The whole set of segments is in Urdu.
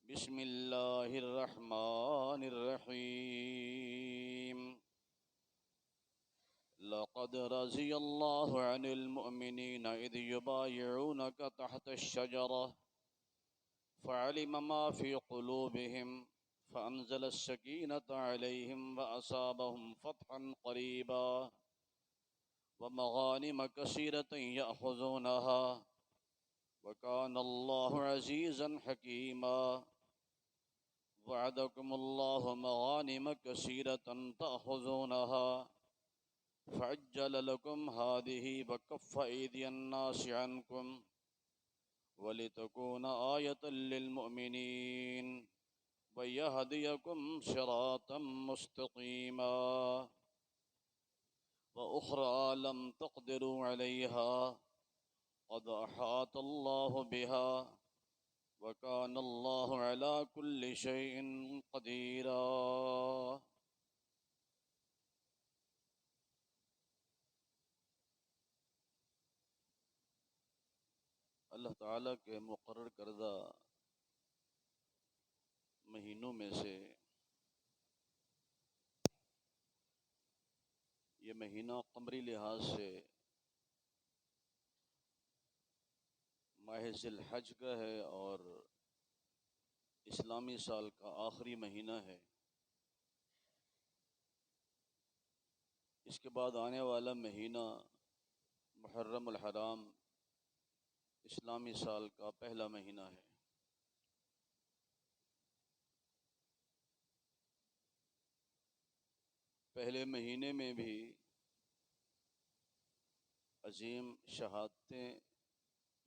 بسم اللہ الرحمن الرحیم لقد رضی اللہ عن المؤمنین اذ یبایعونک تحت الشجرہ فعلم ما فی قلوبہم فانزل السکینۃ علیہم واصابہم فتحا قریبا ومغانم کثیرۃ یأخذونہا وکان اللہ عزیزا حکیما وعدكم الله مغانم كثيرة تأخذونها فعجل لكم هذه وكف أيدي الناس عنكم ولتكون آية للمؤمنين ويهديكم صراطا مستقيما وأخرى لم تقدروا عليها قد أحاط الله بها وَكَانَ اللَّهُ عَلَى كُلِّ شَيْءٍ قَدِيرًا۔ اللہ تعالیٰ کے مقرر کردہ مہینوں میں سے یہ مہینہ قمری لحاظ سے ماہ ذی الحج کا ہے اور اسلامی سال کا آخری مہینہ ہے۔ اس کے بعد آنے والا مہینہ محرم الحرام اسلامی سال کا پہلا مہینہ ہے۔ پہلے مہینے میں بھی عظیم شہادتیں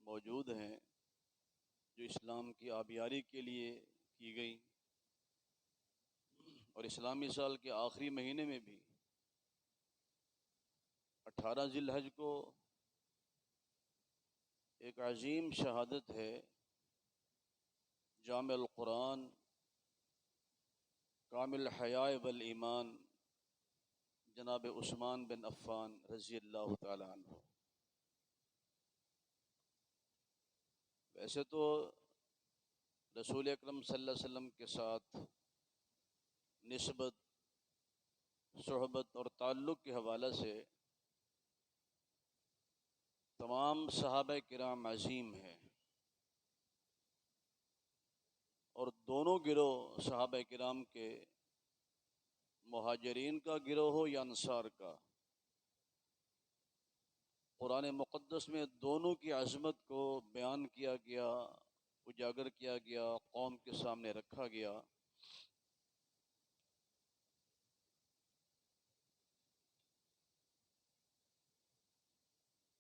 موجود ہیں جو اسلام کی آبیاری کے لیے کی گئی، اور اسلامی سال کے آخری مہینے میں بھی 18 ذی الحج کو ایک عظیم شہادت ہے، جامع القرآن کامل حیاء والایمان جناب عثمان بن عفان رضی اللہ تعالی عنہ۔ ویسے تو رسول اکرم صلی اللہ علیہ وسلم کے ساتھ نسبت، صحبت اور تعلق کے حوالے سے تمام صحابہ کرام عظیم ہیں، اور دونوں گروہ صحابہ کرام کے، مہاجرین کا گروہ ہو یا انصار کا، قرآن مقدس میں دونوں کی عظمت کو بیان کیا گیا، اجاگر کیا گیا، قوم کے سامنے رکھا گیا۔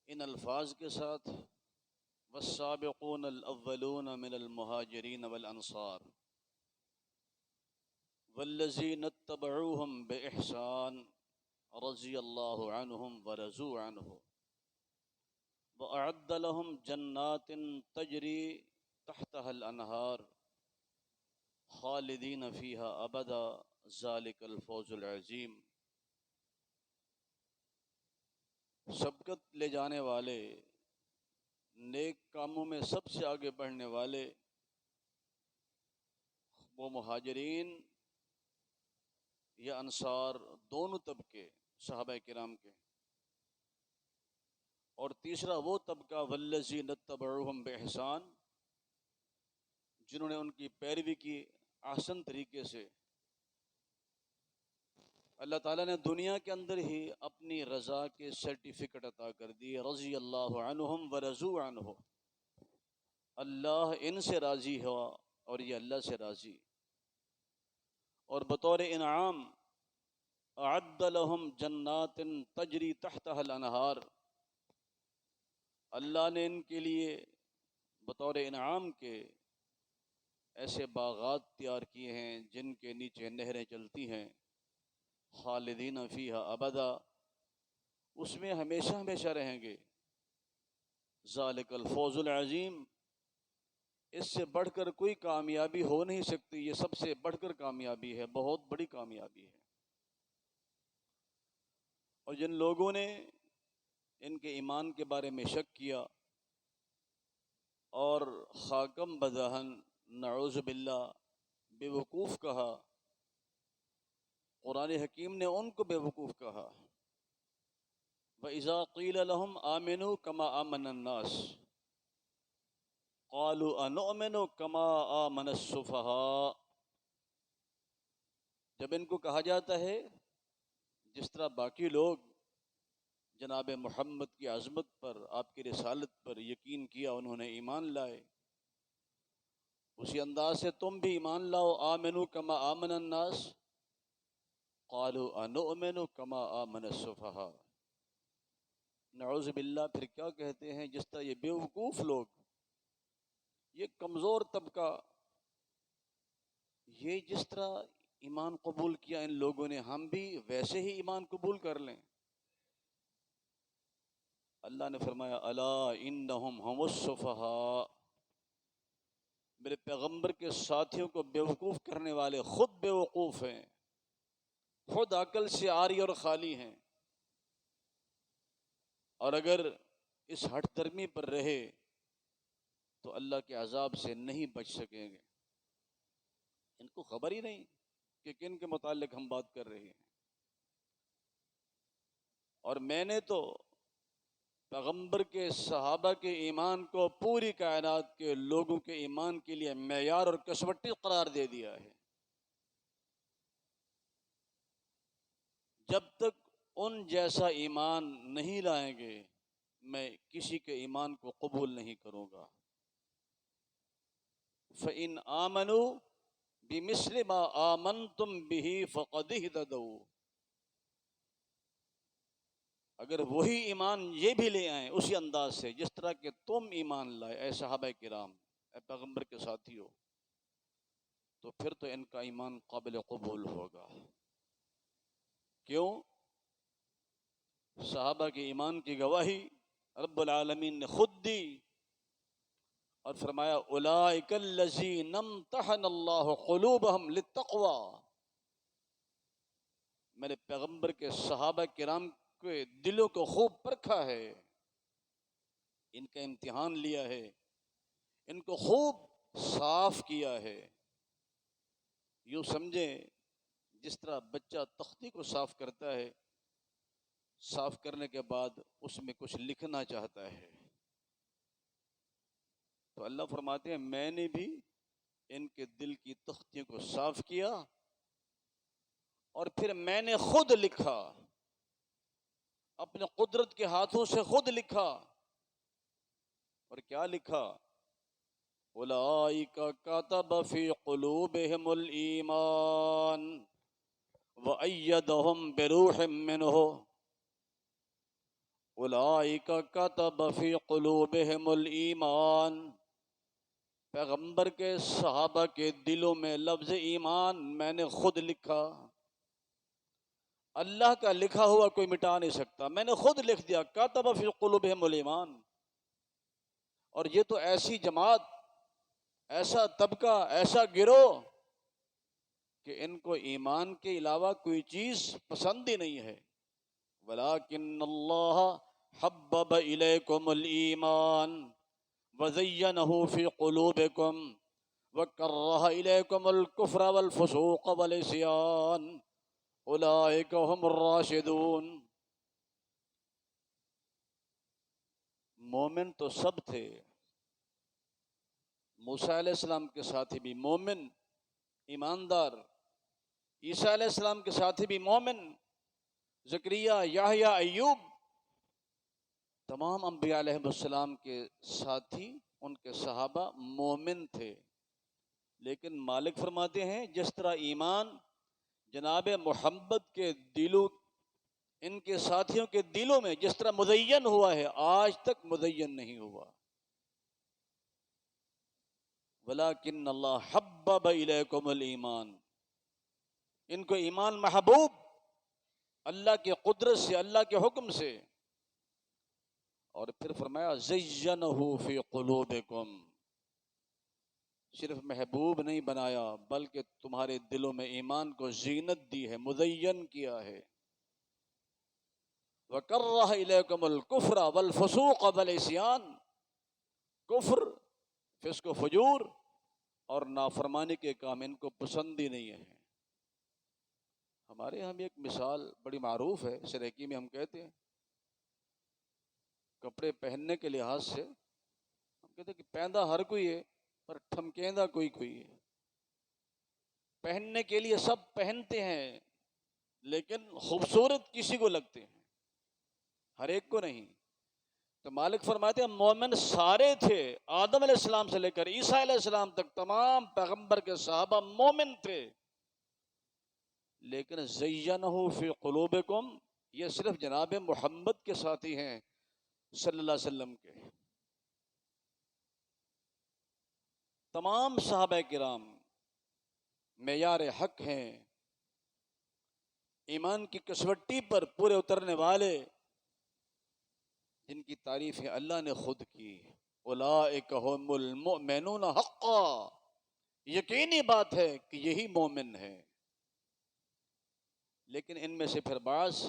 ان الفاظ کے ساتھ والسابقون الاولون من المہاجرین والانصار والذین اتبعوہم بإحسان رضی اللہ عنہم ورضوا عنہ وأعد لهم جنات تجری تحتها الانہار خالدین فیہا ابدا ذالک الفوز العظیم۔ سبقت لے جانے والے، نیک کاموں میں سب سے آگے بڑھنے والے وہ مہاجرین یا انصار، دونوں طبقے صحابہ کرام کے، اور تیسرا وہ طبقہ والذین اتبعوہم بإحسان، جنہوں نے ان کی پیروی کی احسن طریقے سے۔ اللہ تعالیٰ نے دنیا کے اندر ہی اپنی رضا کے سرٹیفکیٹ عطا کر دی، رضی اللہ عنہم ورضوا عنہ، اللہ ان سے راضی ہوا اور یہ اللہ سے راضی، اور بطور انعام اعد لہم جنات تجری تحتها الانہار، اللہ نے ان کے لیے بطور انعام کے ایسے باغات تیار کیے ہیں جن کے نیچے نہریں چلتی ہیں، خالدین فیہا ابدا، اس میں ہمیشہ ہمیشہ رہیں گے، ذالک الفوز العظیم، اس سے بڑھ کر کوئی کامیابی ہو نہیں سکتی، یہ سب سے بڑھ کر کامیابی ہے، بہت بڑی کامیابی ہے۔ اور جن لوگوں نے ان کے ایمان کے بارے میں شک کیا اور خاکم بدہن نعوذ باللہ بے وقوف کہا، قرآن حکیم نے ان کو بے وقوف کہا۔ وَإِذَا قِيلَ لَهُمْ آمِنُوا كَمَا آمَنَ النَّاسُ قَالُوا أَنُؤْمِنُ كَمَا آمَنَ السُّفَهَاءُ، جب ان کو کہا جاتا ہے جس طرح باقی لوگ جناب محمد کی عظمت پر، آپ کی رسالت پر یقین کیا، انہوں نے ایمان لائے، اسی انداز سے تم بھی ایمان لاؤ، آمنو کما آمن الناس، قالوا انؤمن کما آمن السفہاء، نعوذ باللہ پھر کیا کہتے ہیں جس طرح یہ بیوقوف لوگ، یہ کمزور طبقہ، یہ جس طرح ایمان قبول کیا ان لوگوں نے، ہم بھی ویسے ہی ایمان قبول کر لیں۔ اللہ نے فرمایا الا انہم هم السفہاء، میرے پیغمبر کے ساتھیوں کو بیوقوف کرنے والے خود بیوقوف ہیں، خود عقل سے عاری اور خالی ہیں، اور اگر اس ہٹ درمی پر رہے تو اللہ کے عذاب سے نہیں بچ سکیں گے۔ ان کو خبر ہی نہیں کہ کن کے متعلق ہم بات کر رہے ہیں۔ اور میں نے تو پیغمبر کے صحابہ کے ایمان کو پوری کائنات کے لوگوں کے ایمان کے لیے معیار اور کسوٹی قرار دے دیا ہے۔ جب تک ان جیسا ایمان نہیں لائیں گے میں کسی کے ایمان کو قبول نہیں کروں گا۔ فَإِنْ آمَنُوا بِمِثْلِ مَا آمَنْتُمْ بِهِ فَقَدِ اهْتَدَوْا، اگر وہی ایمان یہ بھی لے آئیں اسی انداز سے جس طرح کہ تم ایمان لائے اے صحابہ کرام، اے پیغمبر کے ساتھیوں، تو پھر تو ان کا ایمان قابل قبول ہوگا۔ کیوں؟ صحابہ کے ایمان کی گواہی رب العالمین نے خود دی اور فرمایا اولئک الذین امتحن اللہ قلوبہم للتقوی، میرے پیغمبر کے صحابہ کرام کے دلوں کو خوب پرکھا ہے، ان کا امتحان لیا ہے، ان کو خوب صاف کیا ہے۔ یوں سمجھیں جس طرح بچہ تختی کو صاف کرتا ہے، صاف کرنے کے بعد اس میں کچھ لکھنا چاہتا ہے، تو اللہ فرماتے ہیں میں نے بھی ان کے دل کی تختیوں کو صاف کیا اور پھر میں نے خود لکھا، اپنے قدرت کے ہاتھوں سے خود لکھا۔ اور کیا لکھا؟ اولئک کتب فی قلوبہم الایمان وأیدہم بروح منہ، اولئک کتب فی قلوبہم الایمان، پیغمبر کے صحابہ کے دلوں میں لفظ ایمان میں نے خود لکھا۔ اللہ کا لکھا ہوا کوئی مٹا نہیں سکتا، میں نے خود لکھ دیا، کتب فی قلوبہم الایمان۔ اور یہ تو ایسی جماعت، ایسا طبقہ، ایسا گروہ کہ ان کو ایمان کے علاوہ کوئی چیز پسند ہی نہیں ہے۔ وَلَٰكِنَّ اللَّهَ حَبَّبَ إِلَيْكُمُ الْإِيمَانَ وَزَيَّنَهُ فِي قُلُوبِكُمْ وَكَرَّهَ إِلَيْكُمُ الْكُفْرَ وَالْفُسُوقَ وَالْعِصْيَانَ أُولَٰئِكَ هُمُ الرَّاشِدُونَ۔ مومن تو سب تھے، موسیٰ علیہ السلام کے ساتھی بھی مومن ایماندار، عیسیٰ علیہ السلام کے ساتھی بھی مومن، زکریا، یحییٰ، ایوب، تمام انبیاء علیہ السلام کے ساتھی، ان کے صحابہ مومن تھے۔ لیکن مالک فرماتے ہیں جس طرح ایمان جناب محمد کے دلوں، ان کے ساتھیوں کے دلوں میں جس طرح مزین ہوا ہے، آج تک مزین نہیں ہوا۔ وَلَٰكِنَّ اللَّهَ حَبَّبَ إِلَيْكُمُ الْإِيمَانَ، ان کو ایمان محبوب اللہ کی قدرت سے، اللہ کے حکم سے۔ اور پھر فرمایا زَيَّنَهُ فِي قُلُوبِكُمْ، صرف محبوب نہیں بنایا بلکہ تمہارے دلوں میں ایمان کو زینت دی ہے، مزین کیا ہے۔ وَكَرَّهَ إِلَيْكُمُ الْكُفْرَ وَالْفُسُوقَ وَالْعِصْيَانَ، کفر، فسق و فجور اور نافرمانی کے کام ان کو پسند ہی نہیں ہے۔ ہمارے یہاں بھی ایک مثال بڑی معروف ہے، سریکی میں ہم کہتے ہیں، کپڑے پہننے کے لحاظ سے ہم کہتے ہیں کہ پہندا ہر کوئی ہے پر ٹھمکیندہ کوئی کوئی ہے۔ پہننے کے لیے سب پہنتے ہیں لیکن خوبصورت کسی کو لگتے ہیں، ہر ایک کو نہیں۔ تو مالک فرماتے ہیں مومن سارے تھے، آدم علیہ السلام سے لے کر عیسیٰ علیہ السلام تک تمام پیغمبر کے صحابہ مومن تھے، لیکن زینہ فی قلوبکم، یہ صرف جناب محمد کے ساتھی ہیں صلی اللہ علیہ وسلم کے۔ تمام صحابہ کرام معیار حق ہیں، ایمان کی کسوٹی پر پورے اترنے والے، جن کی تعریفیں اللہ نے خود کی، اولئک هم المؤمنون حقا، یقینی بات ہے کہ یہی مومن ہے۔ لیکن ان میں سے پھر بعض،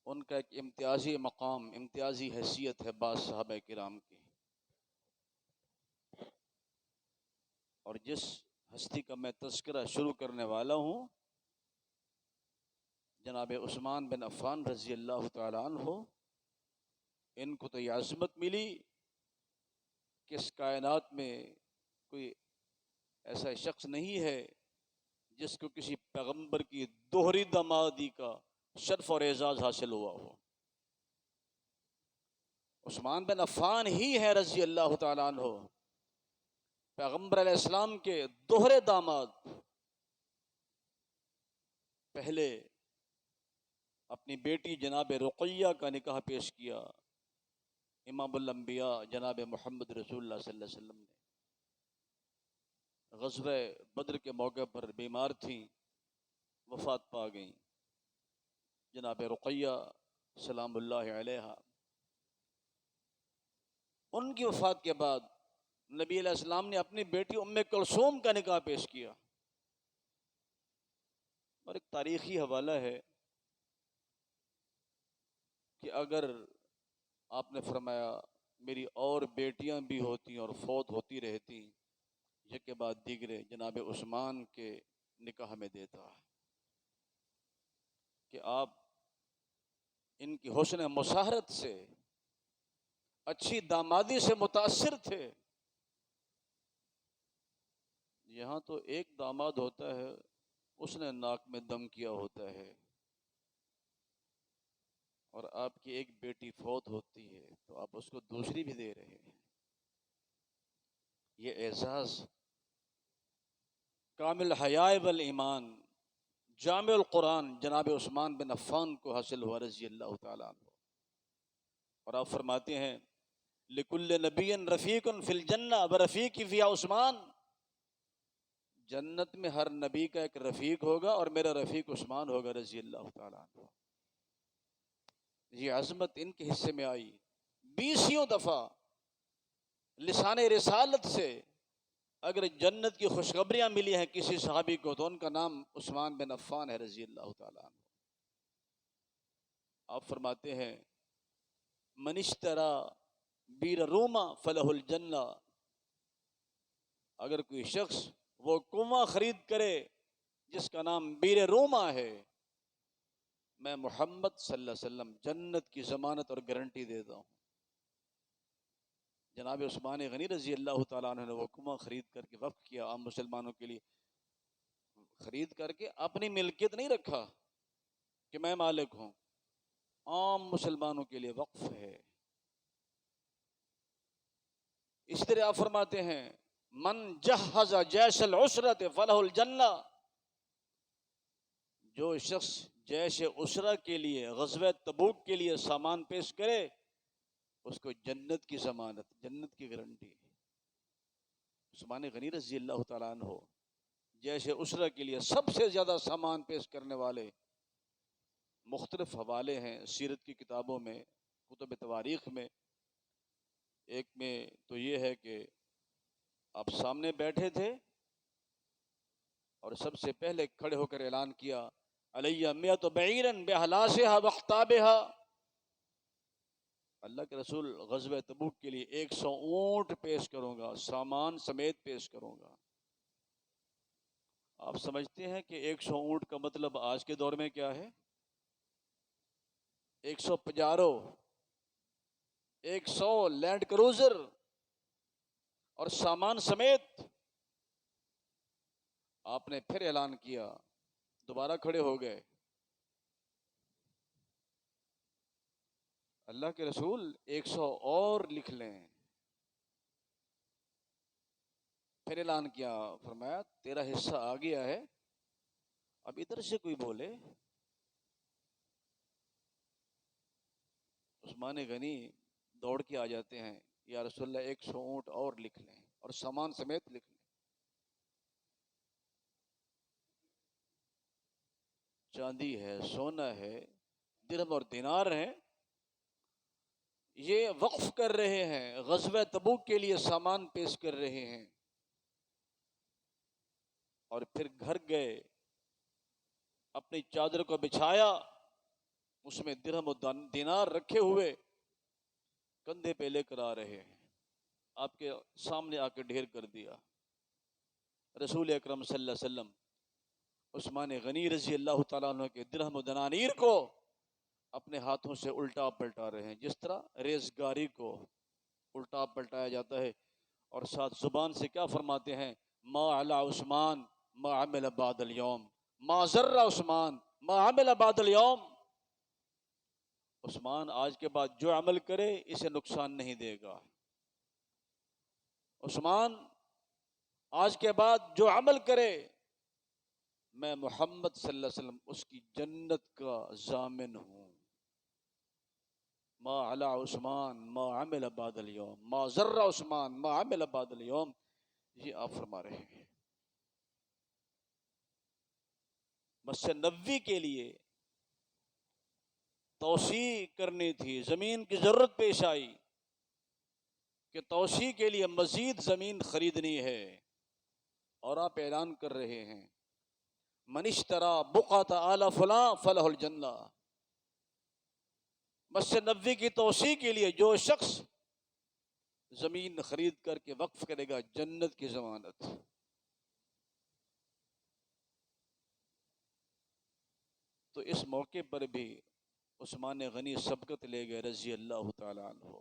ان کا ایک امتیازی مقام، امتیازی حیثیت ہے بعض صحابہ کرام کی، اور جس ہستی کا میں تذکرہ شروع کرنے والا ہوں، جناب عثمان بن عفان رضی اللہ تعالیٰ عنہ، ان کو تو یہ عظمت ملی کہ اس کائنات میں کوئی ایسا شخص نہیں ہے جس کو کسی پیغمبر کی دوہری دامادی کا شرف اور اعزاز حاصل ہوا ہو۔ عثمان بن عفان ہی ہے رضی اللہ تعالیٰ عنہ پیغمبر علیہ السلام کے دوہرے داماد۔ پہلے اپنی بیٹی جناب رقیہ کا نکاح پیش کیا امام الانبیاء جناب محمد رسول اللہ صلی اللہ علیہ وسلم نے۔ غزوہ بدر کے موقع پر بیمار تھیں، وفات پا گئیں جناب رقیہ سلام اللہ علیہا۔ ان کی وفات کے بعد نبی علیہ السلام نے اپنی بیٹی ام کلثوم کا نکاح پیش کیا، اور ایک تاریخی حوالہ ہے کہ اگر آپ نے فرمایا میری اور بیٹیاں بھی ہوتی اور فوت ہوتی رہتی، یک کے بعد دیگرے جناب عثمان کے نکاح میں دیتا، کہ آپ ان کی حسن مساہرت سے، اچھی دامادی سے متاثر تھے۔ یہاں تو ایک داماد ہوتا ہے، اس نے ناک میں دم کیا ہوتا ہے، اور آپ کی ایک بیٹی فوت ہوتی ہے تو آپ اس کو دوسری بھی دے رہے ہیں۔ یہ اعزاز کامل حیاء والایمان جامع القرآن جناب عثمان بن عفان کو حاصل ہوا رضی اللہ تعالیٰ عنہ۔ اور آپ فرماتے ہیں لکل نبی رفیق فی الجنہ ورفیقی فی عثمان، جنت میں ہر نبی کا ایک رفیق ہوگا اور میرا رفیق عثمان ہوگا رضی اللہ تعالیٰ عنہ۔ یہ عظمت ان کے حصے میں آئی، 20 دفعہ لسان رسالت سے اگر جنت کی خوشخبریاں ملی ہیں کسی صحابی کو تو ان کا نام عثمان بن عفان ہے رضی اللہ تعالیٰ عنہ۔ آپ فرماتے ہیں من اشترى بیر روما فلہ الجنہ، اگر کوئی شخص وہ کنواں خرید کرے جس کا نام بیر روما ہے، میں محمد صلی اللہ علیہ وسلم جنت کی ضمانت اور گارنٹی دیتا ہوں۔ جناب عثمان غنی رضی اللہ تعالیٰ عنہ نے وہ کنواں خرید کر کے وقف کیا عام مسلمانوں کے لیے، خرید کر کے اپنی ملکیت نہیں رکھا کہ میں مالک ہوں، عام مسلمانوں کے لیے وقف ہے۔ اس طرح آپ فرماتے ہیں من جہز جیش العسرۃ فلہ الجنہ، جو شخص جیش عسرہ کے لیے غزوہ تبوک کے لیے سامان پیش کرے اس کو جنت کی ضمانت، جنت کی گارنٹی۔ عثمان غنی رضی اللہ تعالیٰ عنہ جیش عسرہ کے لیے سب سے زیادہ سامان پیش کرنے والے، مختلف حوالے ہیں سیرت کی کتابوں میں، کتب تواریخ میں۔ ایک میں تو یہ ہے کہ آپ سامنے بیٹھے تھے اور سب سے پہلے کھڑے ہو کر اعلان کیا علیہ مئۃ بعیر بحلاسھا واختابھا، اللہ کے رسول غزوہ تبوک کے لیے 100 اونٹ پیش کروں گا، سامان سمیت پیش کروں گا۔ آپ سمجھتے ہیں کہ 100 اونٹ کا مطلب آج کے دور میں کیا ہے؟ 100 پجارو، 100 لینڈ کروزر اور سامان سمیت۔ آپ نے پھر اعلان کیا، دوبارہ کھڑے ہو گئے، اللہ کے رسول 100 اور لکھ لیں۔ پھر اعلان کیا، فرمایا تیرا حصہ آ گیا ہے، اب ادھر سے کوئی بولے۔ عثمان غنی دوڑ کے آ جاتے ہیں، یا رسول اللہ 100 اونٹ اور لکھ لیں اور سامان سمیت لکھ لیں۔ چاندی ہے، سونا ہے، درہم اور دینار ہیں، یہ وقف کر رہے ہیں، غزوہ تبوک کے لیے سامان پیش کر رہے ہیں۔ اور پھر گھر گئے، اپنی چادر کو بچھایا، اس میں درہم و دینار رکھے ہوئے کندھے پہ لے کر آ رہے ہیں، آپ کے سامنے آ کے ڈھیر کر دیا۔ رسول اکرم صلی اللہ علیہ وسلم عثمان غنی رضی اللہ تعالیٰ عنہ کے درہم و دنانیر کو اپنے ہاتھوں سے الٹا پلٹا رہے ہیں، جس طرح ریزگاری کو الٹا پلٹایا جاتا ہے، اور ساتھ زبان سے کیا فرماتے ہیں؟ ما علی عثمان ما عمل بعد اليوم، ما ضر عثمان ما عمل بعد اليوم۔ عثمان آج کے بعد جو عمل کرے اسے نقصان نہیں دے گا۔ عثمان آج کے بعد جو عمل کرے میں محمد صلی اللہ علیہ وسلم اس کی جنت کا ضامن ہوں۔ ما علی عثمان ما عمل بعد اليوم ما ضر عثمان ما عمل بعد اليوم، یہ آپ فرما رہے ہیں۔ مسجد نبوی کے لیے توسیع کرنی تھی، زمین کی ضرورت پیش آئی کہ توسیع کے لیے مزید زمین خریدنی ہے، اور آپ اعلان کر رہے ہیں من اشترى بقعة آل فلاں فلہ الجنہ۔ مسجد نبوی کی توسیع کے لیے جو شخص زمین خرید کر کے وقف کرے گا، جنت کی ضمانت۔ تو اس موقع پر بھی عثمان غنی سبقت لے گئے رضی اللہ تعالیٰ عنہ،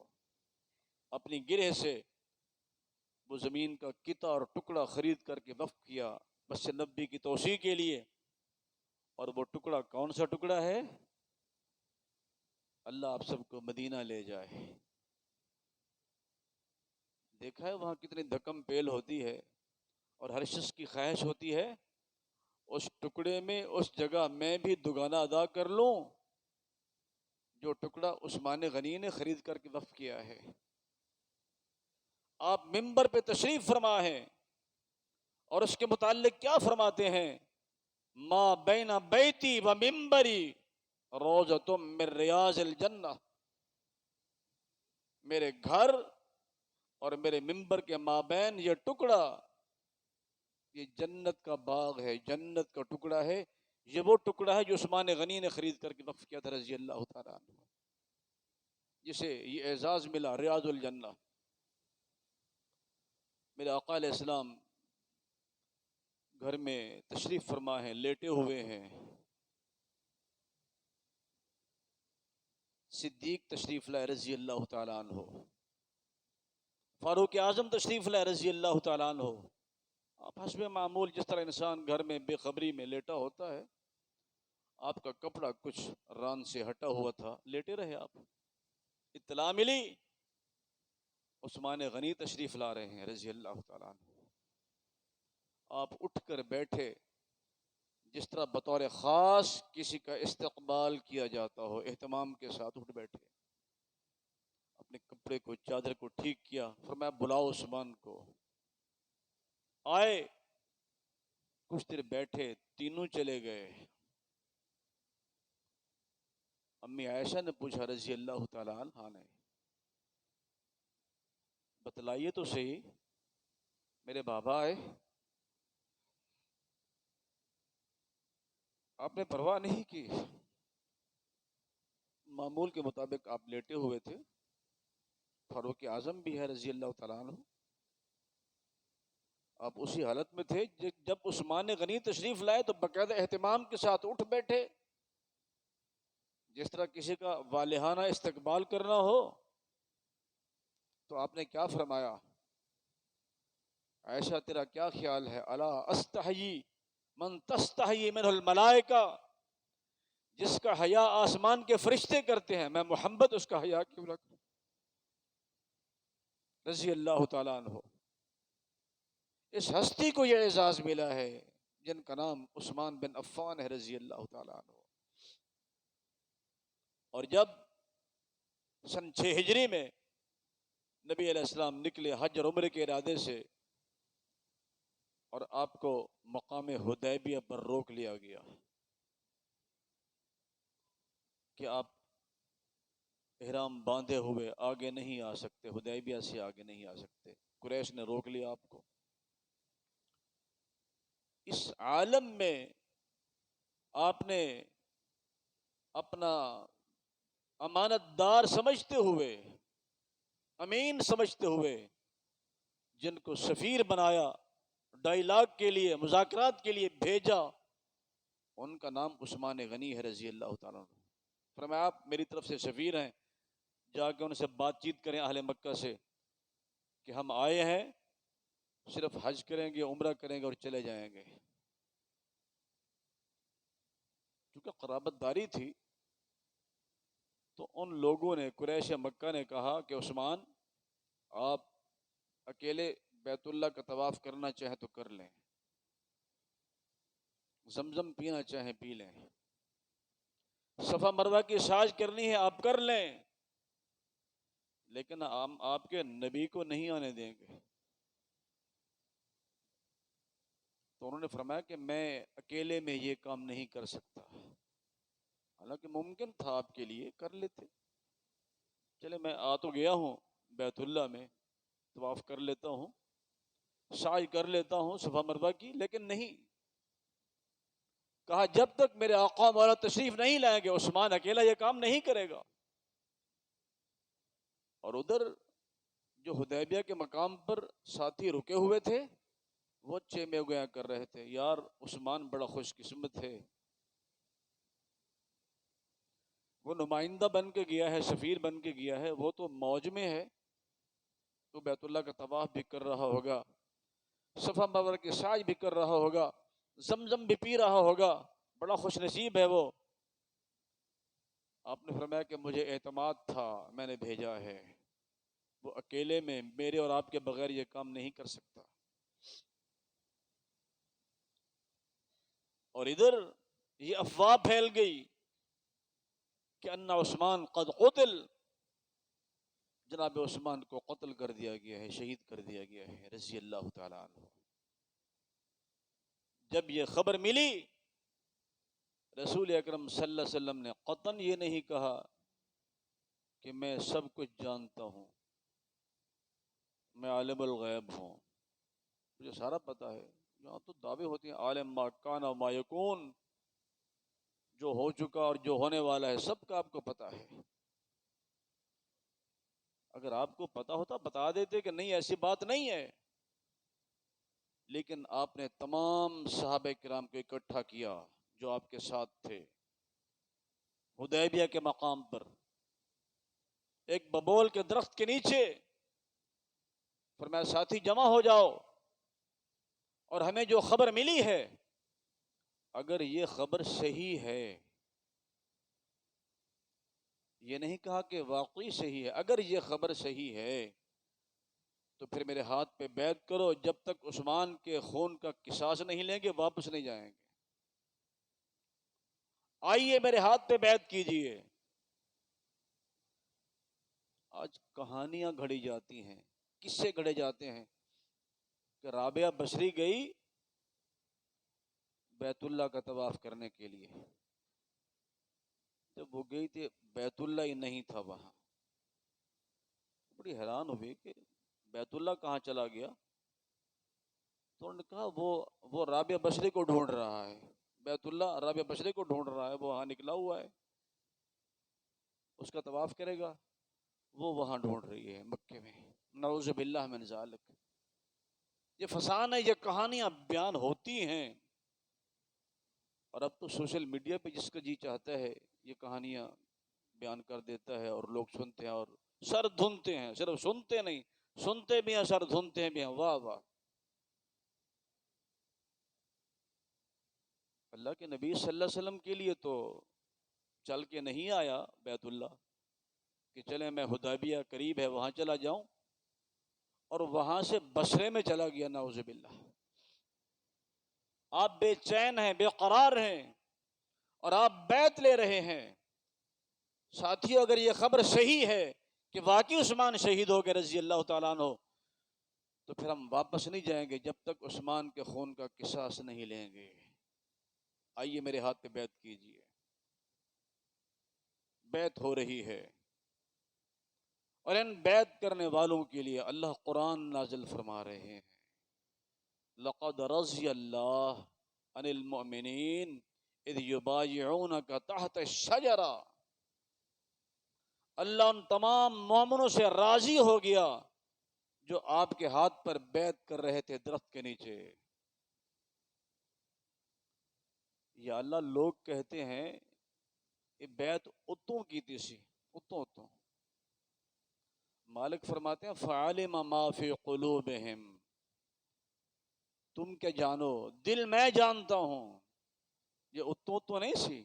اپنی گرہ سے وہ زمین کا قطع اور ٹکڑا خرید کر کے وقف کیا مسجد نبوی کی توسیع کے لیے۔ اور وہ ٹکڑا کون سا ٹکڑا ہے؟ اللہ آپ سب کو مدینہ لے جائے۔ دیکھا ہے وہاں کتنی دھکم پیل ہوتی ہے، اور ہر شخص کی خواہش ہوتی ہے اس ٹکڑے میں، اس جگہ میں بھی دوگانہ ادا کر لوں جو ٹکڑا عثمان غنی نے خرید کر کے وقف کیا ہے۔ آپ منبر پہ تشریف فرما ہیں، اور اس کے متعلق کیا فرماتے ہیں؟ ما بین بیتی و منبری روضۃ من ریاض الجنہ، میرے گھر اور میرے منبر کے مابین یہ ٹکڑا، یہ جنت کا باغ ہے، جنت کا ٹکڑا ہے۔ یہ وہ ٹکڑا ہے جو عثمان غنی نے خرید کر کے وقف کیا تھا رضی اللہ تعالیٰ عنہ، جسے یہ اعزاز ملا ریاض الجنہ۔ میرے آقا علیہ السلام گھر میں تشریف فرما ہیں، لیٹے ہوئے ہیں، صدیق تشریف لائے رضی اللہ تعالیٰ عنہ، فاروق اعظم تشریف لائے رضی اللہ تعالیٰ عنہ۔ آپ حسب معمول جس طرح انسان گھر میں بے خبری میں لیٹا ہوتا ہے، آپ کا کپڑا کچھ ران سے ہٹا ہوا تھا، لیٹے رہے آپ۔ اطلاع ملی عثمان غنی تشریف لا رہے ہیں رضی اللہ تعالیٰ عنہ۔ آپ اٹھ کر بیٹھے، جس طرح بطور خاص کسی کا استقبال کیا جاتا ہو، اہتمام کے ساتھ اٹھ بیٹھے، اپنے کپڑے کو چادر کو ٹھیک کیا، فرمایا بلاؤ عثمان کو۔ آئے، کچھ دیر بیٹھے، تینوں چلے گئے۔ امی عائشہ نے پوچھا رضی اللہ تعالیٰ عنہا نے، بتلائیے تو صحیح، میرے بابا آئے، آپ نے پرواہ نہیں کی، معمول کے مطابق آپ لیٹے ہوئے تھے، فاروق اعظم بھی ہے رضی اللہ تعالیٰ عنہ. آپ اسی حالت میں تھے جب عثمان غنی تشریف لائے تو باقاعدہ اہتمام کے ساتھ اٹھ بیٹھے، جس طرح کسی کا والہانہ استقبال کرنا ہو. تو آپ نے کیا فرمایا؟ عائشہ تیرا کیا خیال ہے؟ الا استحیی من تستحیی منہ الملائکہ، جس کا حیا آسمان کے فرشتے کرتے ہیں، میں محمد اس کا حیا کیوں نہ کروں؟ رضی اللہ تعالیٰ عنہ. اس ہستی کو یہ اعزاز ملا ہے جن کا نام عثمان بن عفان ہے رضی اللہ تعالیٰ عنہ. اور جب سن 6 ہجری میں نبی علیہ السلام نکلے حج اور عمرے کے ارادے سے، اور آپ کو مقام حدیبیہ پر روک لیا گیا کہ آپ احرام باندھے ہوئے آگے نہیں آ سکتے، حدیبیہ سے آگے نہیں آ سکتے، قریش نے روک لیا آپ کو. اس عالم میں آپ نے اپنا امانت دار سمجھتے ہوئے، امین سمجھتے ہوئے جن کو سفیر بنایا، ڈائیلاگ کے لیے، مذاکرات کے لیے بھیجا، ان کا نام عثمان غنی ہے رضی اللہ تعالیٰ عنہ. فرمایا آپ میری طرف سے سفیر ہیں، جا کے ان سے بات چیت کریں اہل مکہ سے کہ ہم آئے ہیں، صرف حج کریں گے، عمرہ کریں گے اور چلے جائیں گے. کیونکہ قرابت داری تھی تو ان لوگوں نے، قریش مکہ نے کہا کہ عثمان آپ اکیلے بیت اللہ کا طواف کرنا چاہیں تو کر لیں، زمزم پینا چاہیں پی لیں، صفا مروہ کی سعی کرنی ہے آپ کر لیں، لیکن ہم آپ کے نبی کو نہیں آنے دیں گے. تو انہوں نے فرمایا کہ میں اکیلے میں یہ کام نہیں کر سکتا، حالانکہ ممکن تھا آپ کے لیے، کر لیتے. چلے میں آ تو گیا ہوں بیت اللہ میں، طواف کر لیتا ہوں، سعی کر لیتا ہوں صفا مروہ کی، لیکن نہیں. کہا جب تک میرے آقا مولا تشریف نہیں لائیں گے عثمان اکیلا یہ کام نہیں کرے گا. اور ادھر جو حدیبیہ کے مقام پر ساتھی رکے ہوئے تھے وہ چیمے گویا کر رہے تھے، یار عثمان بڑا خوش قسمت ہے، وہ نمائندہ بن کے گیا ہے، سفیر بن کے گیا ہے، وہ تو موج میں ہے، تو بیت اللہ کا طواف بھی کر رہا ہوگا، صفا مروہ کی سعی بھی کر رہا ہوگا، زمزم بھی پی رہا ہوگا، بڑا خوش نصیب ہے وہ. آپ نے فرمایا کہ مجھے اعتماد تھا، میں نے بھیجا ہے، وہ اکیلے میں میرے اور آپ کے بغیر یہ کام نہیں کر سکتا. اور ادھر یہ افواہ پھیل گئی کہ ان عثمان قد قتل، جناب عثمان کو قتل کر دیا گیا ہے، شہید کر دیا گیا ہے رضی اللہ تعالیٰ عنہ. جب یہ خبر ملی رسول اکرم صلی اللہ علیہ وسلم نے قطعاً یہ نہیں کہا کہ میں سب کچھ جانتا ہوں، میں عالم الغیب ہوں، مجھے سارا پتا ہے. یہاں تو دعوے ہوتے ہیں عالم ما کان و ما یکون، جو ہو چکا اور جو ہونے والا ہے سب کا آپ کو پتا ہے. اگر آپ کو پتا ہوتا بتا دیتے کہ نہیں ایسی بات نہیں ہے. لیکن آپ نے تمام صحابہ کرام کو اکٹھا کیا جو آپ کے ساتھ تھے حدیبیہ کے مقام پر، ایک ببول کے درخت کے نیچے، فرمایا ساتھی جمع ہو جاؤ، اور ہمیں جو خبر ملی ہے اگر یہ خبر صحیح ہے، یہ نہیں کہا کہ واقعی صحیح ہے، اگر یہ خبر صحیح ہے تو پھر میرے ہاتھ پہ بیعت کرو، جب تک عثمان کے خون کا قصاص نہیں لیں گے واپس نہیں جائیں گے. آئیے میرے ہاتھ پہ بیعت کیجئے. آج کہانیاں گھڑی جاتی ہیں، قصے گھڑے جاتے ہیں کہ رابعہ بصری گئی بیت اللہ کا طواف کرنے کے لیے، جب وہ گئی تھی بیت اللہ ہی نہیں تھا وہاں. بڑی حیران ہوئی کہ بیت اللہ کہاں چلا گیا. تو انہوں نے کہا وہ رابعہ بصری کو ڈھونڈ رہا ہے، بیت اللہ رابعہ بصری کو ڈھونڈ رہا ہے، وہ وہاں نکلا ہوا ہے، اس کا طواف کرے گا. وہ وہاں ڈھونڈ رہی ہے مکے میں، نعوذ باللہ من ذالک۔ یہ فسان ہے، یہ کہانیاں بیان ہوتی ہیں، اور اب تو سوشل میڈیا پہ جس کا جی چاہتا ہے یہ کہانیاں بیان کر دیتا ہے، اور لوگ سنتے ہیں اور سر دھنتے ہیں، صرف سنتے نہیں، سنتے بھی ہیں سر دھنتے بھی ہیں۔ واہ واہ! اللہ کے نبی صلی اللہ علیہ وسلم کے لیے تو چل کے نہیں آیا بیت اللہ کہ چلے میں حدیبیہ قریب ہے وہاں چلا جاؤں، اور وہاں سے بصرے میں چلا گیا، نعوذ باللہ۔ آپ بے چین ہیں، بے قرار ہیں، اور آپ بیت لے رہے ہیں۔ ساتھیو، اگر یہ خبر صحیح ہے کہ واقعی عثمان شہید ہو گئے رضی اللہ تعالیٰ عنہ، تو پھر ہم واپس نہیں جائیں گے جب تک عثمان کے خون کا قصاص نہیں لیں گے۔ آئیے میرے ہاتھ پہ بیعت کیجئے۔ بیعت ہو رہی ہے، اور ان بیعت کرنے والوں کے لیے اللہ قرآن نازل فرما رہے ہیں، لقد رضی اللہ عن المؤمنین اذ یبایعونک تحت الشجرہ۔ اللہ ان تمام مومنوں سے راضی ہو گیا جو آپ کے ہاتھ پر بیعت کر رہے تھے درخت کے نیچے۔ یا اللہ، لوگ کہتے ہیں یہ بیعت اتوں کی تھی سی، اتوں۔ مالک فرماتے ہیں فعلم ما فی قلوبہم، تم کیا جانو، دل میں جانتا ہوں، یہ اتوں تو نہیں سی۔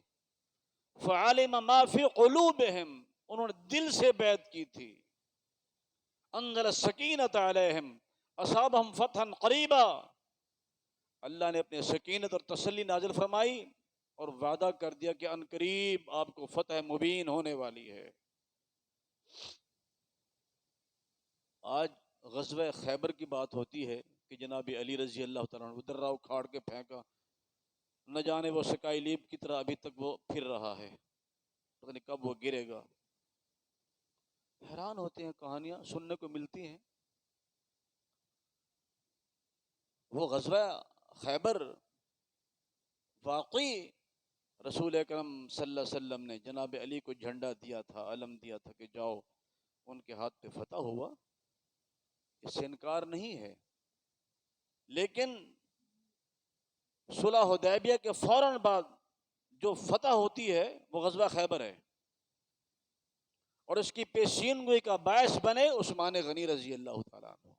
فعلم ما فی قلوبہم، انہوں نے دل سے بیعت کی تھی۔ انزل السکینۃ علیہم اصابہم فتحا قریبا، اللہ نے اپنے سکینت اور تسلی نازل فرمائی اور وعدہ کر دیا کہ ان قریب آپ کو فتح مبین ہونے والی ہے۔ آج غزوہ خیبر کی بات ہوتی ہے کہ جناب علی رضی اللہ تعالیٰ عنہ درہ اکھاڑ کے پھینکا، نہ جانے وہ سکائی لیب کی طرح ابھی تک وہ پھر رہا ہے، پتہ نہیں کب وہ گرے گا۔ حیران ہوتے ہیں، کہانیاں سننے کو ملتی ہیں۔ وہ غزوہ خیبر واقعی رسول اکرم صلی اللہ علیہ وسلم نے جناب علی کو جھنڈا دیا تھا، علم دیا تھا کہ جاؤ، ان کے ہاتھ پہ فتح ہوا، اس سے انکار نہیں ہے، لیکن صلح حدیبیہ کے فوراً بعد جو فتح ہوتی ہے وہ غزوہ خیبر ہے، اور اس کی پیشین گوئی کا باعث بنے عثمان غنی رضی اللہ تعالیٰ عنہ،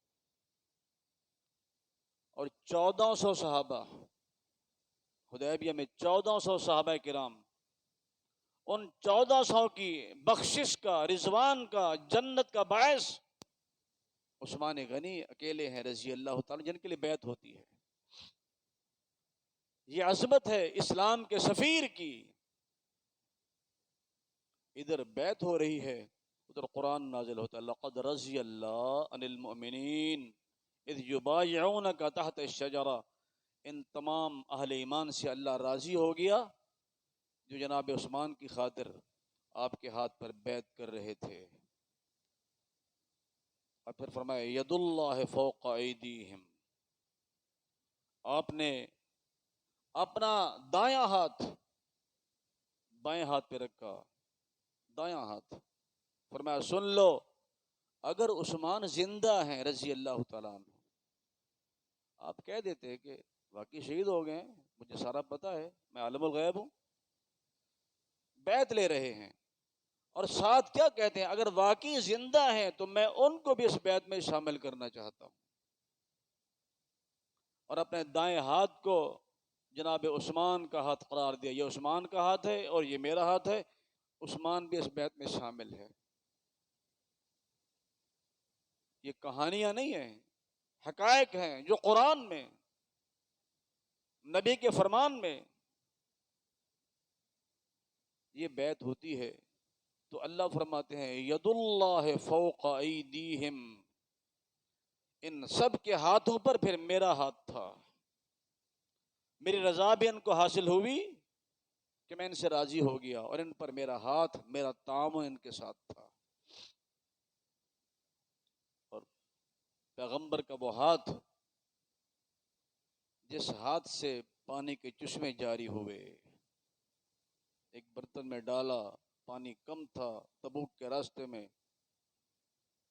اور 1400 صحابہ، حدیبیہ میں 1400 صحابہ کرام، ان 1400 کی بخشش کا، رضوان کا، جنت کا باعث عثمان غنی اکیلے ہیں رضی اللہ تعالیٰ، جن کے لیے بیعت ہوتی ہے۔ یہ عظمت ہے اسلام کے سفیر کی، ادھر بیعت ہو رہی ہے، ادھر قرآن نازل ہوتا ہے، لقد رضی اللہ عن المؤمنین اذ یبایعونک تحت الشجرہ۔ ان تمام اہل ایمان سے اللہ راضی ہو گیا جو جناب عثمان کی خاطر آپ کے ہاتھ پر بیعت کر رہے تھے۔ اور پھر فرمایا ید اللہ فوق ایدیہم، آپ نے اپنا دایاں ہاتھ بائیں ہاتھ پہ رکھا، دایاں ہاتھ، فرمایا سن لو، اگر عثمان زندہ ہیں رضی اللہ تعالیٰ عنہ، آپ کہہ دیتے کہ واقعی شہید ہو گئے ہیں، مجھے سارا پتا ہے، میں عالم الغیب ہوں، بیعت لے رہے ہیں، اور ساتھ کیا کہتے ہیں، اگر واقعی زندہ ہیں تو میں ان کو بھی اس بیعت میں شامل کرنا چاہتا ہوں، اور اپنے دائیں ہاتھ کو جناب عثمان کا ہاتھ قرار دیا، یہ عثمان کا ہاتھ ہے اور یہ میرا ہاتھ ہے، عثمان بھی اس بیعت میں شامل ہے۔ یہ کہانیاں نہیں ہیں، حقائق ہیں جو قرآن میں، نبی کے فرمان میں یہ بیعت ہوتی ہے۔ تو اللہ فرماتے ہیں ید اللہ فوق ایدیہم، ان سب کے ہاتھوں پر پھر میرا ہاتھ تھا، میری رضا بھی ان کو حاصل ہوئی کہ میں ان سے راضی ہو گیا، اور ان پر میرا ہاتھ، میرا تعاون ان کے ساتھ تھا۔ اور پیغمبر کا وہ ہاتھ جس ہاتھ سے پانی کے چشمے جاری ہوئے، ایک برتن میں ڈالا، پانی کم تھا، تبوک کے راستے میں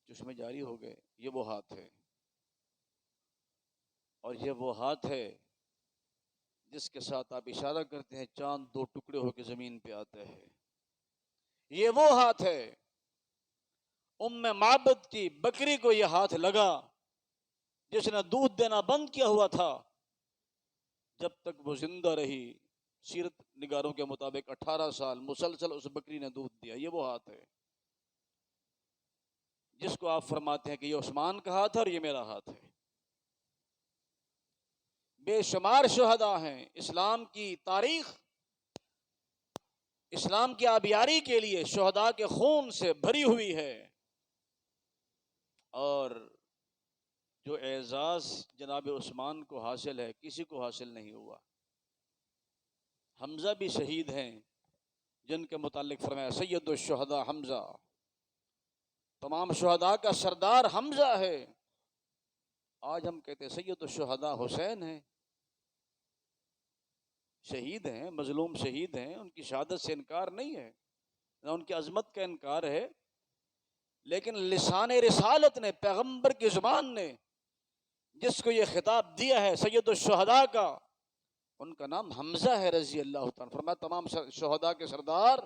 چشمے جاری ہو گئے. یہ وہ ہاتھ ہے، اور یہ وہ ہاتھ ہے جس کے ساتھ آپ اشارہ کرتے ہیں چاند دو ٹکڑے ہو کے زمین پہ آتا ہے. یہ وہ ہاتھ ہے. ام معبد کی بکری کو یہ ہاتھ لگا جس نے دودھ دینا بند کیا ہوا تھا. جب تک وہ زندہ رہی، سیرت نگاروں کے مطابق 18 سال مسلسل اس بکری نے دودھ دیا. یہ وہ ہاتھ ہے جس کو آپ فرماتے ہیں کہ یہ عثمان کا ہاتھ ہے اور یہ میرا ہاتھ ہے. بے شمار شہداء ہیں. اسلام کی تاریخ، اسلام کی آبیاری کے لیے شہداء کے خون سے بھری ہوئی ہے. اور جو اعزاز جناب عثمان کو حاصل ہے کسی کو حاصل نہیں ہوا. حمزہ بھی شہید ہیں جن کے متعلق فرمایا سید الشہداء حمزہ. تمام شہداء کا سردار حمزہ ہے. آج ہم کہتے ہیں سید الشہداء حسین ہیں، شہید ہیں، مظلوم شہید ہیں. ان کی شہادت سے انکار نہیں ہے، نہ ان کی عظمت کا انکار ہے، لیکن لسان رسالت نے، پیغمبر کی زبان نے جس کو یہ خطاب دیا ہے سید الشہداء کا، ان کا نام حمزہ ہے رضی اللہ تعالیٰ. فرمایا تمام شہداء کے سردار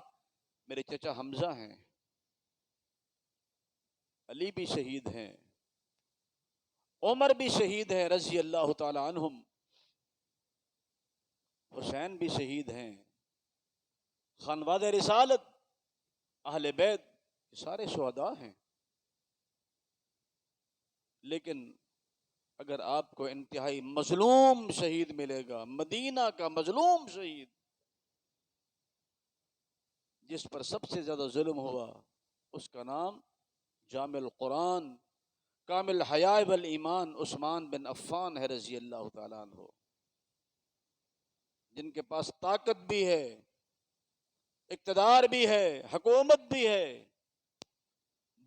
میرے چچا حمزہ ہیں. علی بھی شہید ہیں، عمر بھی شہید ہیں رضی اللہ تعالیٰ عنہم، حسین بھی شہید ہیں. خانواد رسالت، اہل بیت سارے شہداء ہیں. لیکن اگر آپ کو انتہائی مظلوم شہید ملے گا، مدینہ کا مظلوم شہید جس پر سب سے زیادہ ظلم ہوا، اس کا نام جامع القرآن کامل حیاء والایمان عثمان بن عفان ہے رضی اللہ تعالیٰ عنہ، جن کے پاس طاقت بھی ہے، اقتدار بھی ہے، حکومت بھی ہے،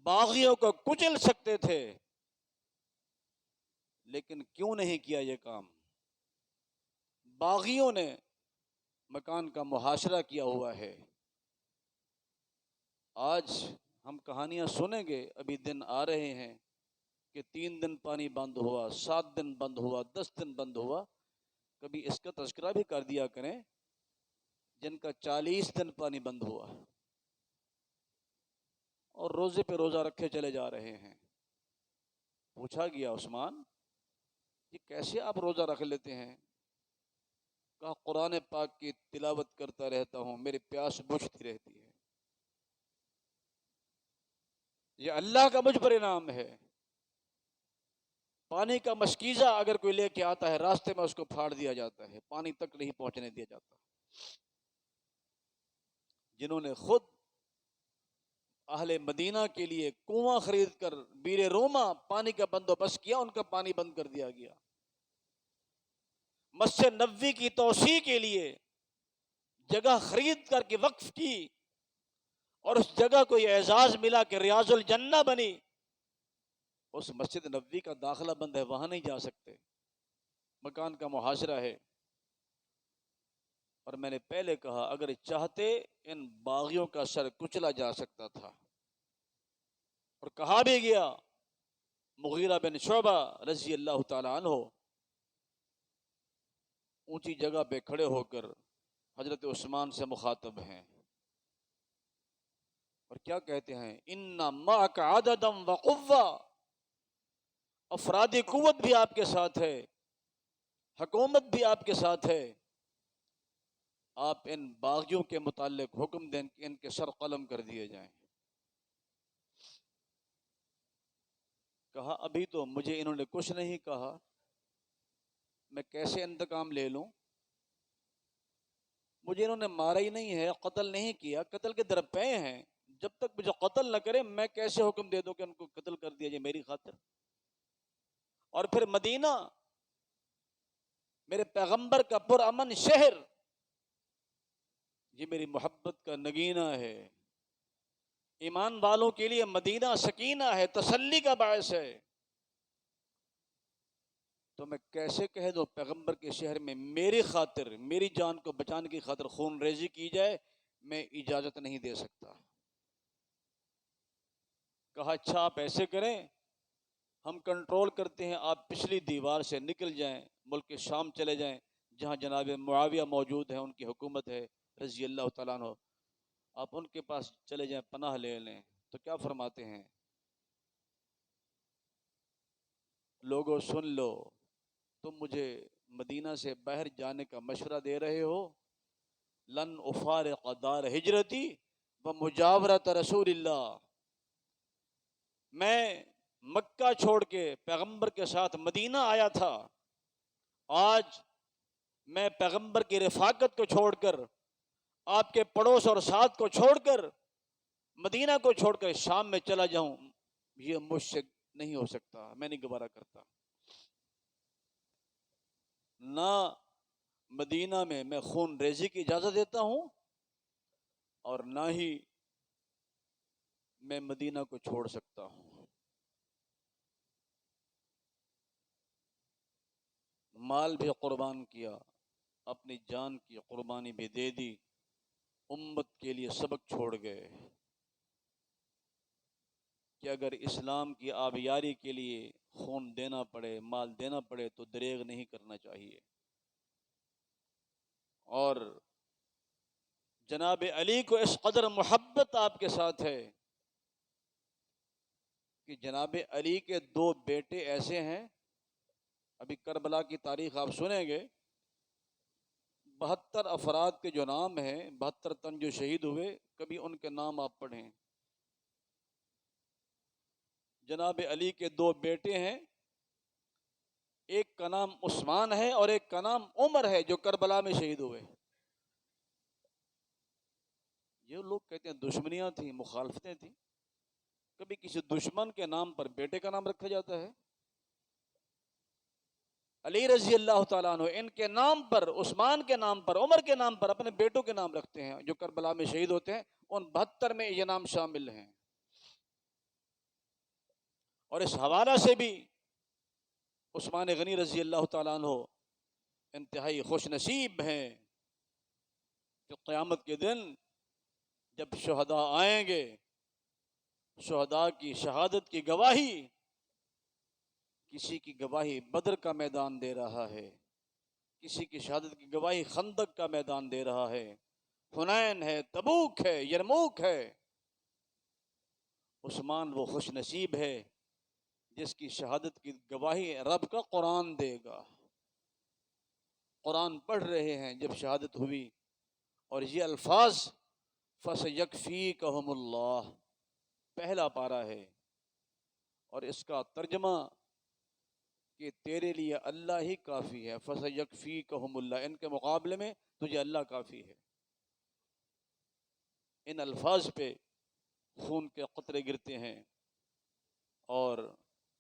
باغیوں کو کچل سکتے تھے، لیکن کیوں نہیں کیا یہ کام؟ باغیوں نے مکان کا محاصرہ کیا ہوا ہے. آج ہم کہانیاں سنیں گے، ابھی دن آ رہے ہیں کہ 3 دن پانی بند ہوا، 7 دن بند ہوا، 10 دن بند ہوا. کبھی اس کا تذکرہ بھی کر دیا کریں جن کا 40 دن پانی بند ہوا اور روزے پہ روزہ رکھے چلے جا رہے ہیں. پوچھا گیا عثمان یہ کیسے آپ روزہ رکھ لیتے ہیں؟ کہا قرآن پاک کی تلاوت کرتا رہتا ہوں، میری پیاس بجھتی رہتی ہے. یہ اللہ کا مجھ پر انعام ہے. پانی کا مشکیزہ اگر کوئی لے کے آتا ہے راستے میں اس کو پھاڑ دیا جاتا ہے، پانی تک نہیں پہنچنے دیا جاتا. جنہوں نے خود اہل مدینہ کے لیے کنواں خرید کر بیر روما پانی کا بندوبست کیا، ان کا پانی بند کر دیا گیا. مسجد نبوی کی توسیع کے لیے جگہ خرید کر کے وقف کی اور اس جگہ کو یہ اعزاز ملا کہ ریاض الجنہ بنی. اس مسجد نبوی کا داخلہ بند ہے، وہاں نہیں جا سکتے، مکان کا محاصرہ ہے. اور میں نے پہلے کہا اگر چاہتے ان باغیوں کا سر کچلا جا سکتا تھا. اور کہا بھی گیا مغیرہ بن شعبہ رضی اللہ تعالیٰ عنہ اونچی جگہ پہ کھڑے ہو کر حضرت عثمان سے مخاطب ہیں اور کیا کہتے ہیں؟ ان معک عددا وقوہ، افرادی قوت بھی آپ کے ساتھ ہے، حکومت بھی آپ کے ساتھ ہے. آپ ان باغیوں کے متعلق حکم دیں کہ ان کے سر قلم کر دیے جائیں. کہا ابھی تو مجھے انہوں نے کچھ نہیں کہا، میں کیسے انتقام لے لوں؟ مجھے انہوں نے مارا ہی نہیں ہے، قتل نہیں کیا، قتل کے درپے ہیں. جب تک مجھے قتل نہ کرے میں کیسے حکم دے دوں کہ ان کو قتل کر دیا جائے میری خاطر؟ اور پھر مدینہ میرے پیغمبر کا پرامن شہر، یہ میری محبت کا نگینہ ہے. ایمان والوں کے لیے مدینہ سکینہ ہے، تسلی کا باعث ہے. تو میں کیسے کہہ دوں پیغمبر کے شہر میں میری خاطر، میری جان کو بچانے کی خاطر خون ریزی کی جائے؟ میں اجازت نہیں دے سکتا. کہا اچھا آپ ایسے کریں، ہم کنٹرول کرتے ہیں، آپ پچھلی دیوار سے نکل جائیں، ملک شام چلے جائیں جہاں جناب معاویہ موجود ہیں، ان کی حکومت ہے رضی اللہ تعالیٰ عنہ، آپ ان کے پاس چلے جائیں، پناہ لے لیں۔ تو کیا فرماتے ہیں؟ لوگوں سن لو، تم مجھے مدینہ سے باہر جانے کا مشورہ دے رہے ہو، لن افارق دار ہجرتی و مجاورت رسول اللہ، میں مکہ چھوڑ کے پیغمبر کے ساتھ مدینہ آیا تھا، آج میں پیغمبر کی رفاقت کو چھوڑ کر، آپ کے پڑوس اور ساتھ کو چھوڑ کر، مدینہ کو چھوڑ کر شام میں چلا جاؤں، یہ مجھ سے نہیں ہو سکتا، میں نہیں گوارا کرتا۔ نہ مدینہ میں خون ریزی کی اجازت دیتا ہوں، اور نہ ہی میں مدینہ کو چھوڑ سکتا ہوں۔ مال بھی قربان کیا، اپنی جان کی قربانی بھی دے دی، امت کے لیے سبق چھوڑ گئے کہ اگر اسلام کی آبیاری کے لیے خون دینا پڑے، مال دینا پڑے تو دریغ نہیں کرنا چاہیے۔ اور جناب علی کو اس قدر محبت آپ کے ساتھ ہے کہ جناب علی کے 2 بیٹے ایسے ہیں، ابھی کربلا کی تاریخ آپ سنیں گے، 72 افراد کے جو نام ہیں، 72 تن جو شہید ہوئے، کبھی ان کے نام آپ پڑھیں۔ جناب علی کے 2 بیٹے ہیں، ایک کا نام عثمان ہے اور ایک کا نام عمر ہے، جو کربلا میں شہید ہوئے۔ یہ لوگ کہتے ہیں دشمنیاں تھیں، مخالفتیں تھیں، کبھی کسی دشمن کے نام پر بیٹے کا نام رکھا جاتا ہے؟ علی رضی اللہ تعالیٰ عنہ ان کے نام پر، عثمان کے نام پر، عمر کے نام پر اپنے بیٹوں کے نام رکھتے ہیں جو کربلا میں شہید ہوتے ہیں، ان 72 میں یہ نام شامل ہیں۔ اور اس حوالہ سے بھی عثمان غنی رضی اللہ تعالیٰ عنہ انتہائی خوش نصیب ہیں کہ قیامت کے دن جب شہداء آئیں گے، شہداء کی شہادت کی گواہی، کسی کی گواہی بدر کا میدان دے رہا ہے، کسی کی شہادت کی گواہی خندق کا میدان دے رہا ہے، حنین ہے، تبوک ہے، یرموک ہے۔ عثمان وہ خوش نصیب ہے جس کی شہادت کی گواہی رب کا قرآن دے گا۔ قرآن پڑھ رہے ہیں جب شہادت ہوئی، اور یہ الفاظ فَسَيَكْفِيكَهُمُ اللَّهُ پہلا پارہ ہے، اور اس کا ترجمہ کہ تیرے لیے اللہ ہی کافی ہے، فَسَيَكْفِيكَهُمُ اللَّهُ، ان کے مقابلے میں تجھے اللہ کافی ہے۔ ان الفاظ پہ خون کے قطرے گرتے ہیں، اور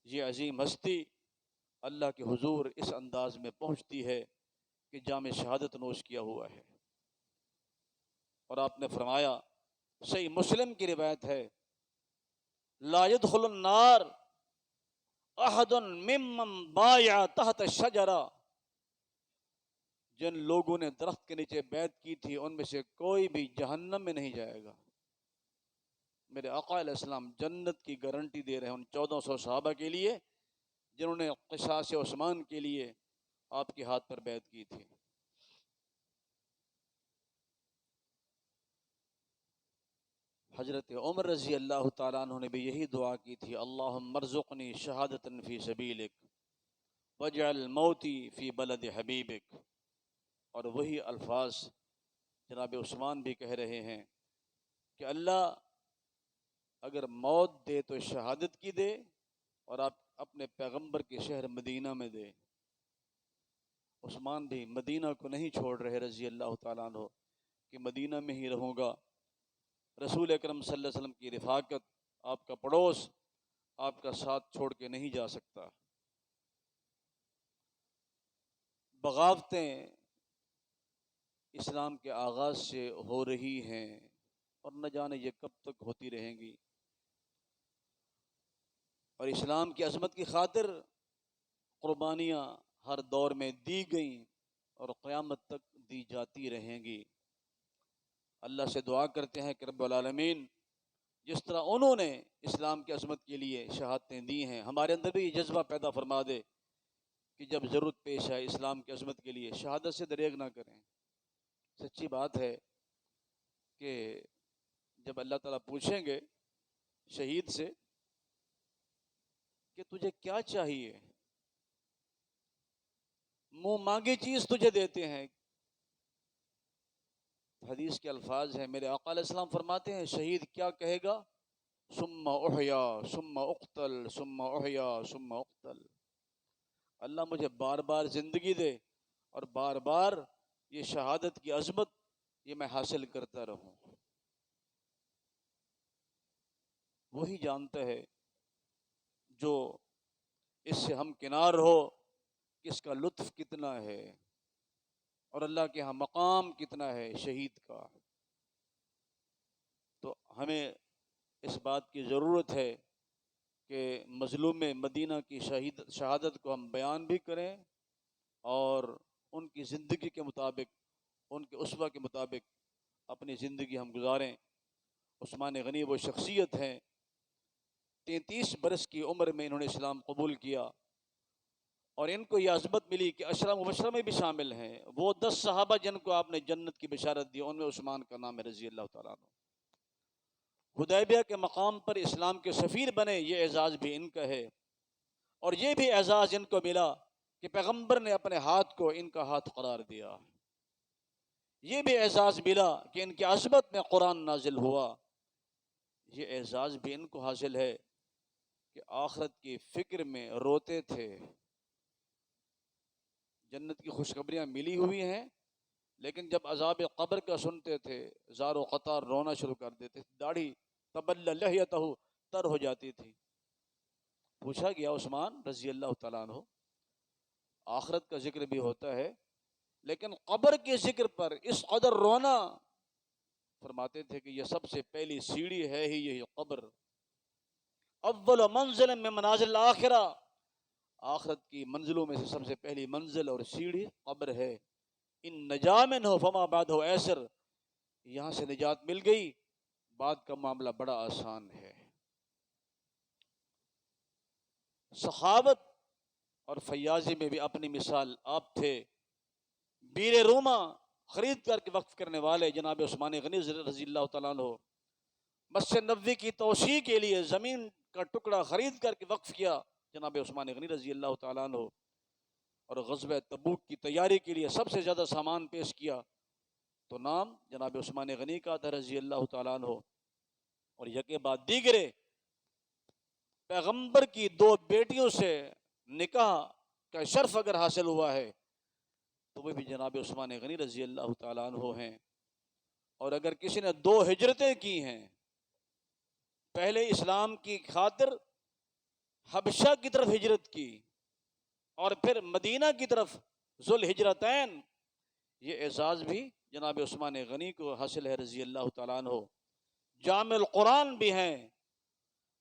یہ عظیم ہستی اللہ کے حضور اس انداز میں پہنچتی ہے کہ جام شہادت نوش کیا ہوا ہے۔ اور آپ نے فرمایا، صحیح مسلم کی روایت ہے، لا يدخل النار احد ممن بايع تحت الشجرہ، جن لوگوں نے درخت کے نیچے بیعت کی تھی ان میں سے کوئی بھی جہنم میں نہیں جائے گا۔ میرے آقا علیہ السلام جنت کی گارنٹی دے رہے ہیں ان 1400 صحابہ کے لیے جنہوں نے قصاص عثمان کے لیے آپ کے ہاتھ پر بیعت کی تھی۔ حضرت عمر رضی اللہ تعالیٰ عنہ نے بھی یہی دعا کی تھی، اللہم ارزقنی شہادتا فی سبیلک واجعل موتی فی بلد حبیبک۔ اور وہی الفاظ جناب عثمان بھی کہہ رہے ہیں کہ اللہ اگر موت دے تو شہادت کی دے، اور آپ اپنے پیغمبر کے شہر مدینہ میں دے۔ عثمان بھی مدینہ کو نہیں چھوڑ رہے رضی اللہ تعالیٰ عنہ کہ مدینہ میں ہی رہوں گا، رسول اکرم صلی اللہ علیہ وسلم کی رفاقت، آپ کا پڑوس، آپ کا ساتھ چھوڑ کے نہیں جا سکتا۔ بغاوتیں اسلام کے آغاز سے ہو رہی ہیں اور نہ جانے یہ کب تک ہوتی رہیں گی، اور اسلام کی عظمت کی خاطر قربانیاں ہر دور میں دی گئیں اور قیامت تک دی جاتی رہیں گی۔ اللہ سے دعا کرتے ہیں کہ رب العالمین جس طرح انہوں نے اسلام کی عظمت کے لیے شہادتیں دی ہیں، ہمارے اندر بھی یہ جذبہ پیدا فرما دے کہ جب ضرورت پیش آئے اسلام کی عظمت کے لیے شہادت سے دریغ نہ کریں۔ سچی بات ہے کہ جب اللہ تعالیٰ پوچھیں گے شہید سے کہ تجھے کیا چاہیے، منہ مانگی چیز تجھے دیتے ہیں۔ حدیث کے الفاظ ہیں، میرے آقا علیہ السلام فرماتے ہیں شہید کیا کہے گا؟ ثم احیا ثم اقتل ثم احیا ثم اقتل، اللہ مجھے بار بار زندگی دے اور بار بار یہ شہادت کی عظمت یہ میں حاصل کرتا رہوں۔ وہی جانتا ہے جو اس سے ہم کنار ہو کہ اس کا لطف کتنا ہے اور اللہ کے ہاں مقام کتنا ہے شہید کا۔ تو ہمیں اس بات کی ضرورت ہے کہ مظلوم مدینہ کی شہادت کو ہم بیان بھی کریں اور ان کی زندگی کے مطابق، ان کے اسوہ کے مطابق اپنی زندگی ہم گزاریں۔ عثمان غنی وہ شخصیت ہیں، 33 برس کی عمر میں انہوں نے اسلام قبول کیا اور ان کو یہ عظمت ملی کہ عشرہ مبشرہ میں بھی شامل ہیں۔ وہ 10 صحابہ جن کو آپ نے جنت کی بشارت دی ان میں عثمان کا نام ہے رضی اللہ تعالیٰ عنہ۔ حدیبیہ کے مقام پر اسلام کے سفیر بنے، یہ اعزاز بھی ان کا ہے، اور یہ بھی اعزاز ان کو ملا کہ پیغمبر نے اپنے ہاتھ کو ان کا ہاتھ قرار دیا۔ یہ بھی اعزاز ملا کہ ان کی عظمت میں قرآن نازل ہوا۔ یہ اعزاز بھی ان کو حاصل ہے کہ آخرت کی فکر میں روتے تھے۔ جنت کی خوشخبریاں ملی ہوئی ہیں، لیکن جب عذاب قبر کا سنتے تھے زار و قطار رونا شروع کر دیتے، داڑھی تبل لحیتہ تر ہو جاتی تھی۔ پوچھا گیا عثمان رضی اللہ تعالیٰ عنہ، آخرت کا ذکر بھی ہوتا ہے لیکن قبر کے ذکر پر اس قدر رونا؟ فرماتے تھے کہ یہ سب سے پہلی سیڑھی ہے ہی یہی قبر، اول منزل میں منازل الآخرہ، آخرت کی منزلوں میں سے سب سے پہلی منزل اور سیڑھی قبر ہے۔ ان نجا منہ فما بعدہ ایسر، یہاں سے نجات مل گئی بعد کا معاملہ بڑا آسان ہے۔ سخاوت اور فیاضی میں بھی اپنی مثال آپ تھے۔ بیر روما خرید کر کے وقف کرنے والے جناب عثمان غنی رضی اللہ تعالیٰ عنہ، مسجد نبوی کی توسیع کے لیے زمین کا ٹکڑا خرید کر کے وقف کیا جناب عثمان غنی رضی اللہ تعالیٰ عنہ، اور غزوہ تبوک کی تیاری کے لیے سب سے زیادہ سامان پیش کیا تو نام جناب عثمان غنی کا تھا رضی اللہ تعالیٰ عنہ۔ اور یکے بعد دیگرے پیغمبر کی 2 بیٹیوں سے نکاح کا شرف اگر حاصل ہوا ہے تو وہ بھی جناب عثمان غنی رضی اللہ تعالیٰ عنہ ہیں۔ اور اگر کسی نے 2 ہجرتیں کی ہیں، پہلے اسلام کی خاطر حبشہ کی طرف ہجرت کی اور پھر مدینہ کی طرف ذوالہجرتین، یہ اعزاز بھی جناب عثمان غنی کو حاصل ہے رضی اللہ تعالیٰ عنہ۔ جامع القرآن بھی ہیں،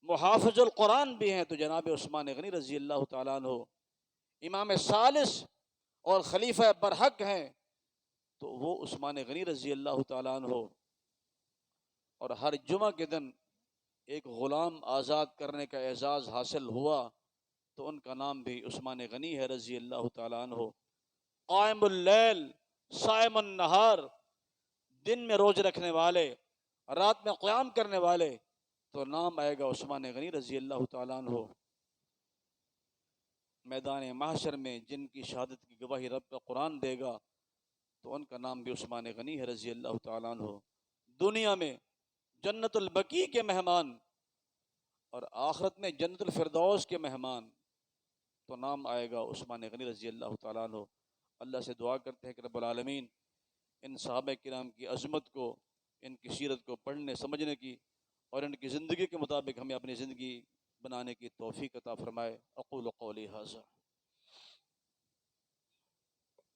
محافظ القرآن بھی ہیں تو جناب عثمان غنی رضی اللہ تعالیٰ عنہ۔ امام ثالث اور خلیفہ برحق ہیں تو وہ عثمان غنی رضی اللہ تعالیٰ عنہ۔ اور ہر جمعہ کے دن ایک غلام آزاد کرنے کا اعزاز حاصل ہوا تو ان کا نام بھی عثمان غنی ہے رضی اللہ تعالیٰ عنہ۔ قائم اللیل صائم النہار، دن میں روزے رکھنے والے، رات میں قیام کرنے والے تو نام آئے گا عثمان غنی رضی اللہ تعالیٰ عنہ۔ میدان محشر میں جن کی شہادت کی گواہی رب کا قرآن دے گا تو ان کا نام بھی عثمان غنی ہے رضی اللہ تعالیٰ عنہ۔ دنیا میں جنت البقیع کے مہمان اور آخرت میں جنت الفردوس کے مہمان تو نام آئے گا عثمان غنی رضی اللہ تعالیٰ عنہ۔ اللہ سے دعا کرتے ہیں کہ رب العالمین ان صحابہ کرام کی عظمت کو، ان کی سیرت کو پڑھنے سمجھنے کی اور ان کی زندگی کے مطابق ہمیں اپنی زندگی بنانے کی توفیق عطا فرمائے۔ اقول قولی ھذا۔